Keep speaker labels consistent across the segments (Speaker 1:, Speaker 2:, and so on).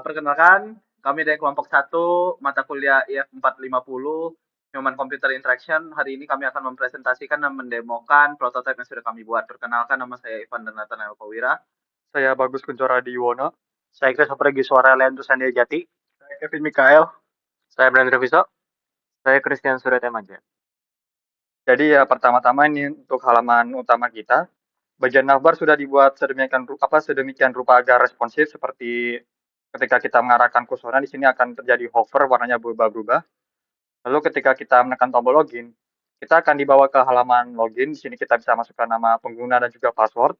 Speaker 1: Perkenalkan, kami dari kelompok 1 mata kuliah IF 450 Human Computer Interaction. Hari ini kami akan mempresentasikan dan mendemokan prototipe yang sudah kami buat. Perkenalkan, nama saya Ivan dan Nathanael Powira.
Speaker 2: Saya Bagus Kuncoro Adiwono.
Speaker 3: Saya Christopher Giswara Leandro Sandia Jati. Saya Kevin Mikael.
Speaker 2: Saya Brandon Viso. Saya Christian Suretemaja. Jadi ya pertama-tama ini untuk halaman utama kita. Bagian navbar sudah dibuat sedemikian rupa agar responsif seperti ketika kita mengarahkan kursornya di sini akan terjadi hover warnanya berubah-ubah. Lalu ketika kita menekan tombol login, kita akan dibawa ke halaman login. Di sini kita bisa masukkan nama pengguna dan juga password.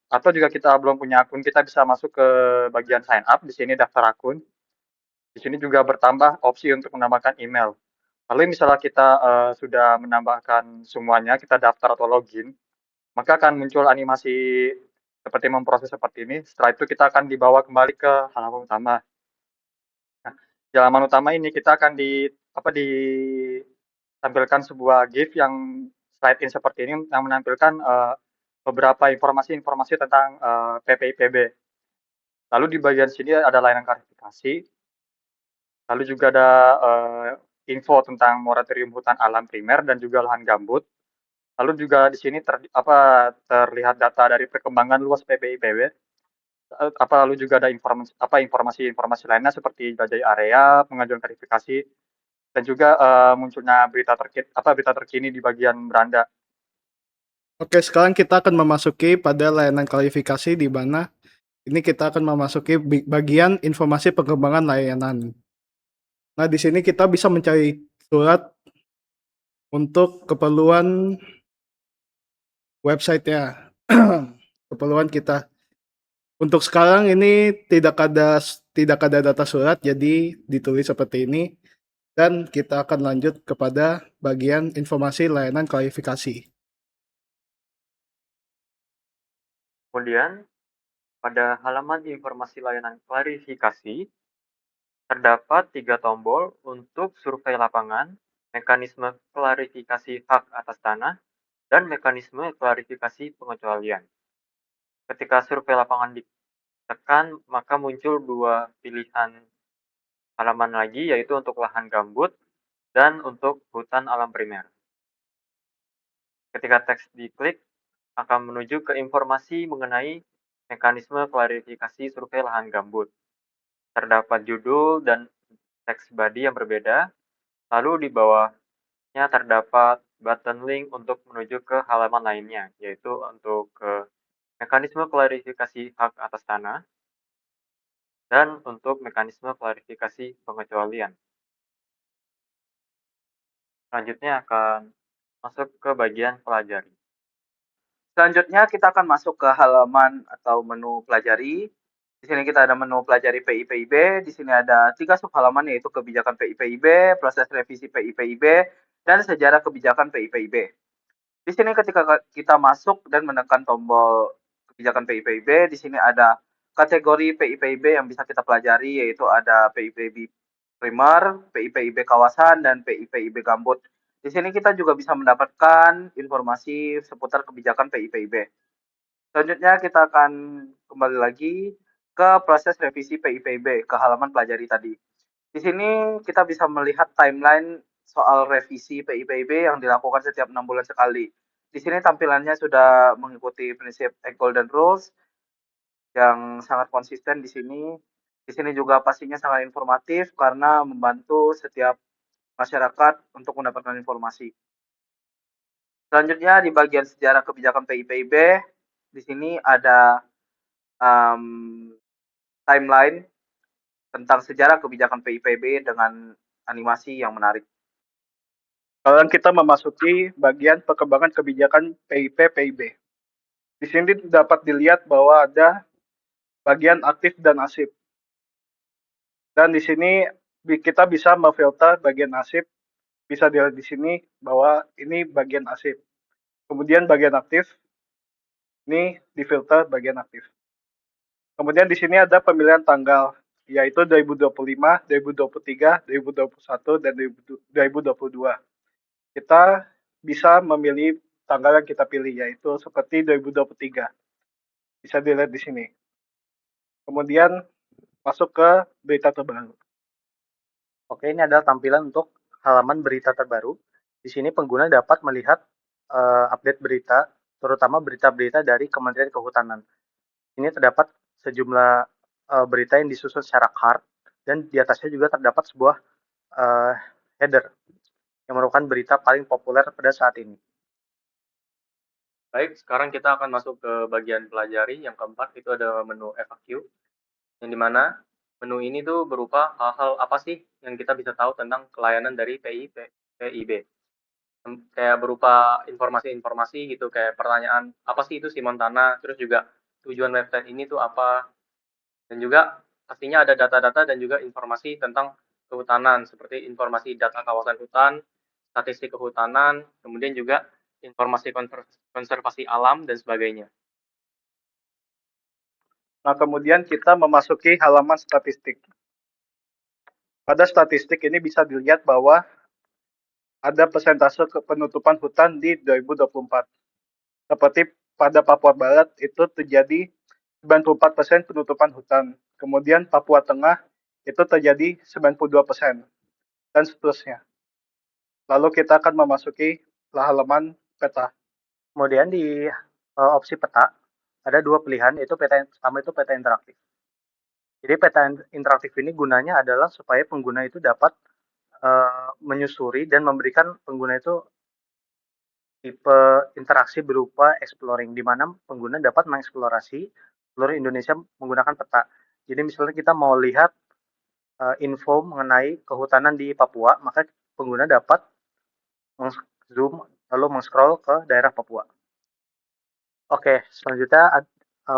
Speaker 2: Atau jika kita belum punya akun, kita bisa masuk ke bagian sign up. Di sini daftar akun. Di sini juga bertambah opsi untuk menambahkan email. Lalu misalnya kita sudah menambahkan semuanya, kita daftar atau login, maka akan muncul animasi seperti memproses seperti ini. Setelah itu kita akan dibawa kembali ke halaman utama. Nah, di halaman utama ini kita akan ditampilkan sebuah GIF yang slide in seperti ini yang menampilkan beberapa informasi-informasi tentang PPIPB. Lalu di bagian sini ada layanan klarifikasi. Lalu juga ada info tentang moratorium hutan alam primer dan juga lahan gambut. Lalu juga di sini terlihat data dari perkembangan luas PPIPB. Lalu juga ada informasi lainnya seperti bajai area, pengajuan klarifikasi, dan juga munculnya berita terkini di bagian beranda.
Speaker 3: Oke, sekarang kita akan memasuki pada layanan klarifikasi di mana ini kita akan memasuki bagian informasi pengembangan layanan. Nah, di sini kita bisa mencari surat untuk keperluan website-nya, keperluan kita. Untuk sekarang ini tidak ada data surat, jadi ditulis seperti ini. Dan kita akan lanjut kepada bagian informasi layanan klarifikasi.
Speaker 2: Kemudian, pada halaman informasi layanan klarifikasi, terdapat 3 tombol untuk survei lapangan, mekanisme klarifikasi hak atas tanah, dan mekanisme klarifikasi pengecualian. Ketika survei lapangan ditekan, maka muncul 2 pilihan halaman lagi, yaitu untuk lahan gambut dan untuk hutan alam primer. Ketika teks diklik, akan menuju ke informasi mengenai mekanisme klarifikasi survei lahan gambut. Terdapat judul dan teks body yang berbeda, lalu di bawahnya terdapat button link untuk menuju ke halaman lainnya, yaitu untuk mekanisme klarifikasi hak atas tanah dan untuk mekanisme klarifikasi pengecualian. Selanjutnya akan masuk ke bagian pelajari.
Speaker 1: Selanjutnya kita akan masuk ke halaman atau menu pelajari. Di sini kita ada menu pelajari PIPIB. Di sini ada 3 subhalaman yaitu kebijakan PIPIB, proses revisi PIPIB, dan sejarah kebijakan PIPIB. Di sini ketika kita masuk dan menekan tombol kebijakan PIPIB, di sini ada kategori PIPIB yang bisa kita pelajari yaitu ada PIPIB primer, PIPIB kawasan, dan PIPIB gambut. Di sini kita juga bisa mendapatkan informasi seputar kebijakan PIPIB. Selanjutnya kita akan kembali lagi ke proses revisi PIPIB ke halaman pelajari tadi. Di sini kita bisa melihat timeline soal revisi PIPIB yang dilakukan setiap 6 bulan sekali. Di sini tampilannya sudah mengikuti prinsip Golden Rules yang sangat konsisten di sini. Di sini juga pastinya sangat informatif karena membantu setiap masyarakat untuk mendapatkan informasi. Selanjutnya di bagian sejarah kebijakan PIPIB, di sini ada timeline tentang sejarah kebijakan PIPIB dengan animasi yang menarik.
Speaker 3: Sekarang kita memasuki bagian perkembangan kebijakan PIP-PIB. Di sini dapat dilihat bahwa ada bagian aktif dan asif. Dan di sini kita bisa memfilter bagian asif. Bisa dilihat di sini bahwa ini bagian asif. Kemudian bagian aktif, ini difilter bagian aktif. Kemudian di sini ada pemilihan tanggal, yaitu 2025, 2023, 2021, dan 2022. Kita bisa memilih tanggal yang kita pilih, yaitu seperti 2023. Bisa dilihat di sini. Kemudian masuk ke berita terbaru.
Speaker 4: Oke, ini adalah tampilan untuk halaman berita terbaru. Di sini pengguna dapat melihat update berita, terutama berita-berita dari Kementerian Kehutanan. Ini terdapat sejumlah berita yang disusun secara card, dan di atasnya juga terdapat sebuah header yang merupakan berita paling populer pada saat ini.
Speaker 2: Baik, sekarang kita akan masuk ke bagian pelajari. Yang keempat itu ada menu FAQ, yang dimana menu ini tuh berupa hal-hal apa sih yang kita bisa tahu tentang pelayanan dari PIB. Kayak berupa informasi-informasi gitu, kayak pertanyaan apa sih itu Simontana, terus juga tujuan website ini tuh apa, dan juga pastinya ada data-data dan juga informasi tentang kehutanan, seperti informasi data kawasan hutan, statistik kehutanan, kemudian juga informasi konservasi alam, dan sebagainya.
Speaker 3: Nah, kemudian kita memasuki halaman statistik. Pada statistik ini bisa dilihat bahwa ada persentase penutupan hutan di 2024. Seperti pada Papua Barat itu terjadi 94% penutupan hutan. Kemudian Papua Tengah itu terjadi 92%, dan seterusnya. Lalu kita akan memasuki halaman peta.
Speaker 4: Kemudian di opsi peta, ada dua pilihan, yaitu peta yang pertama itu peta interaktif. Jadi peta interaktif ini gunanya adalah supaya pengguna itu dapat menyusuri dan memberikan pengguna itu tipe interaksi berupa exploring, di mana pengguna dapat mengeksplorasi seluruh Indonesia menggunakan peta. Jadi misalnya kita mau lihat info mengenai kehutanan di Papua, maka pengguna dapat zoom lalu meng-scroll ke daerah Papua. Oke, selanjutnya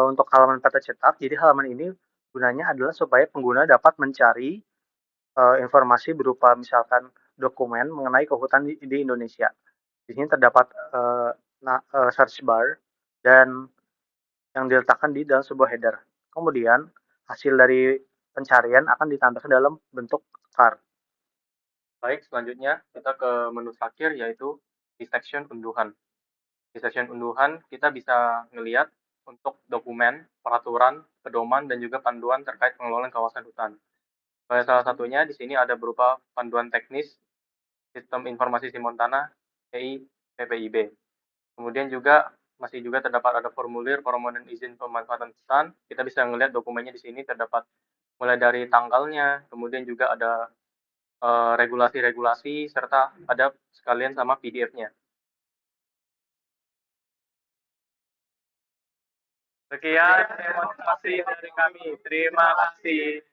Speaker 4: untuk halaman peta cetak. Jadi halaman ini gunanya adalah supaya pengguna dapat mencari informasi berupa misalkan dokumen mengenai kehutanan di Indonesia. Di sini terdapat search bar dan yang diletakkan di dalam sebuah header. Kemudian hasil dari pencarian akan ditambahkan dalam bentuk card.
Speaker 2: Baik, selanjutnya kita ke menu terakhir, yaitu di section unduhan. Di section unduhan kita bisa ngelihat untuk dokumen, peraturan, pedoman, dan juga panduan terkait pengelolaan kawasan hutan. Salah satunya di sini ada berupa panduan teknis Sistem Informasi Simontana PPIB. Kemudian juga masih juga terdapat ada formulir permohonan izin pemanfaatan hutan. Kita bisa melihat dokumennya di sini terdapat mulai dari tanggalnya, kemudian juga ada regulasi-regulasi, serta ada sekalian sama PDF-nya. Sekian demonstrasi dari kami. Terima kasih.